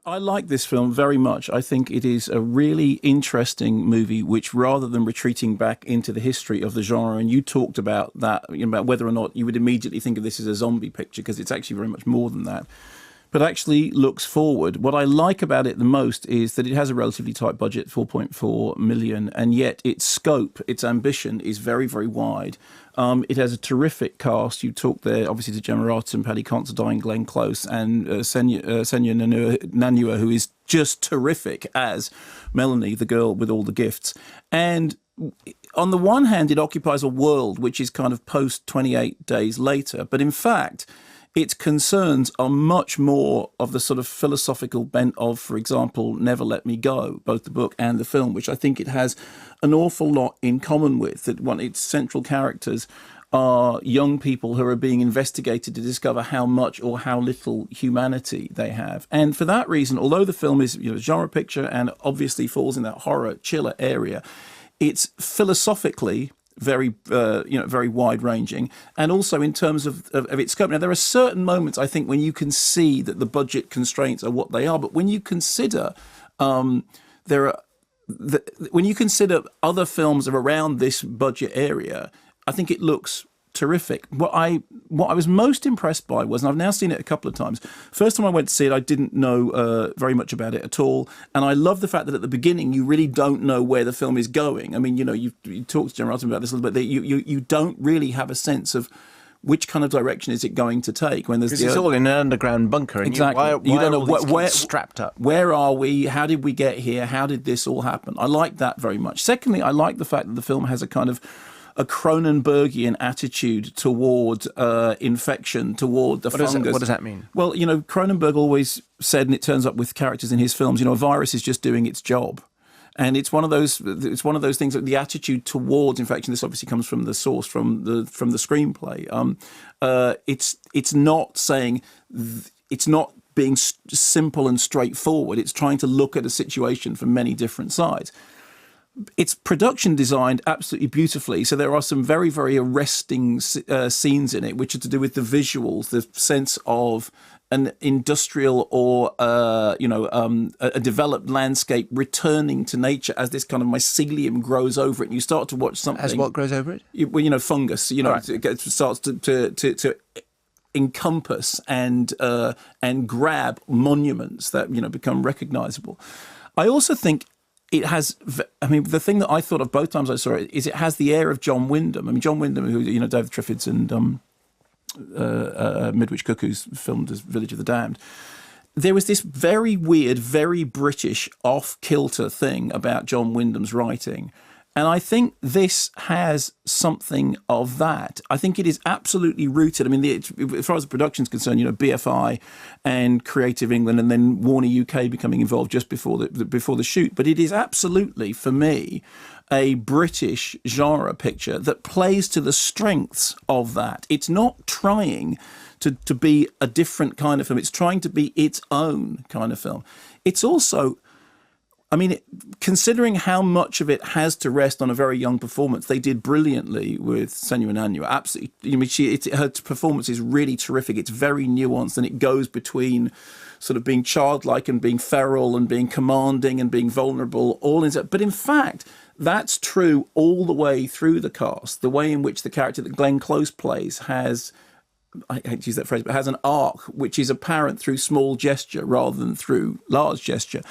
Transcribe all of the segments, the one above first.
I like this film very much. I think it is a really interesting movie, which rather than retreating back into the history of the genre, and you talked about that, about whether or not you would immediately think of this as a zombie picture, because it's actually very much more than that, but actually looks forward. What I like about it the most is that it has a relatively tight budget, 4.4 million, and yet its scope, its ambition is very, very wide. It has a terrific cast. You talked there, obviously, to Gemma Arterton, Paddy Considine, Glenn Close, and Senya Nanua, who is just terrific as Melanie, the girl with all the gifts. And on the one hand, it occupies a world which is kind of post 28 Days Later, but in fact, its concerns are much more of the sort of philosophical bent of, for example, Never Let Me Go, both the book and the film, which I think it has an awful lot in common with. That one, its central characters are young people who are being investigated to discover how much or how little humanity they have. And for that reason, although the film is a genre picture and obviously falls in that horror chiller area, it's philosophically very, very wide-ranging, and also in terms of its scope. Now, there are certain moments, I think, when you can see that the budget constraints are what they are, but when you consider when you consider other films around this budget area, I think it looks terrific. What I was most impressed by was, and I've now seen it a couple of times. First time I went to see it, I didn't know very much about it at all, and I love the fact that at the beginning you really don't know where the film is going. I mean, you talked to Gemma Arterton about this a little bit. You don't really have a sense of which kind of direction is it going to take when there's it's all in an underground bunker. And exactly. You don't know where strapped up. Where are we? How did we get here? How did this all happen? I like that very much. Secondly, I like the fact that the film has a kind of a Cronenbergian attitude toward infection, toward the fungus. What does that mean? Well, Cronenberg always said, and it turns up with characters in his films, a virus is just doing its job. And it's one of those things that the attitude towards infection, this obviously comes from the source, from the screenplay. It's not saying, it's not being simple and straightforward. It's trying to look at a situation from many different sides. It's production designed absolutely beautifully. So there are some very, very arresting scenes in it, which are to do with the visuals, the sense of an industrial or, a developed landscape returning to nature as this kind of mycelium grows over it. And you start to watch something. As what grows over it? Fungus, right. It starts to encompass and grab monuments that, become recognizable. I also think it has, the thing that I thought of both times I saw it is it has the air of John Wyndham. John Wyndham, who, David Triffid's and Midwich Cuckoos filmed as Village of the Damned. There was this very weird, very British off-kilter thing about John Wyndham's writing. And I think this has something of that. I think it is absolutely rooted. As far as the production is concerned, BFI and Creative England, and then Warner UK becoming involved just before the shoot. But it is absolutely, for me, a British genre picture that plays to the strengths of that. It's not trying to be a different kind of film. It's trying to be its own kind of film. It's also, considering how much of it has to rest on a very young performance, they did brilliantly with Senya Nanua. Absolutely. Her performance is really terrific. It's very nuanced, and it goes between sort of being childlike and being feral and being commanding and being vulnerable, but in fact, that's true all the way through the cast. The way in which the character that Glenn Close plays has, I hate to use that phrase, but has an arc which is apparent through small gesture rather than through large gesture.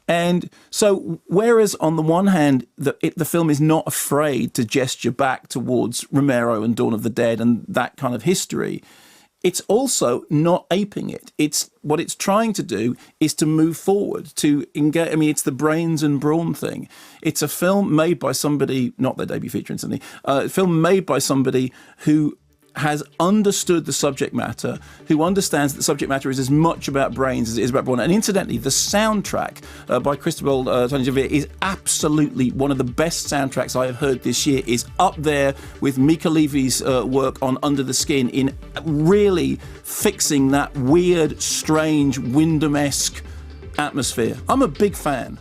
And so, whereas on the one hand, the film is not afraid to gesture back towards Romero and Dawn of the Dead and that kind of history, it's also not aping it. What it's trying to do is to move forward, to engage. It's the brains and brawn thing. It's a film made by somebody, not their debut feature incidentally, a film made by somebody who has understood the subject matter, who understands that the subject matter is as much about brains as it is about brawn. And incidentally, the soundtrack by Cristobal Tony Javier is absolutely one of the best soundtracks I have heard this year. Is up there with Mika Levy's work on Under the Skin in really fixing that weird, strange, Wyndham-esque atmosphere. I'm a big fan.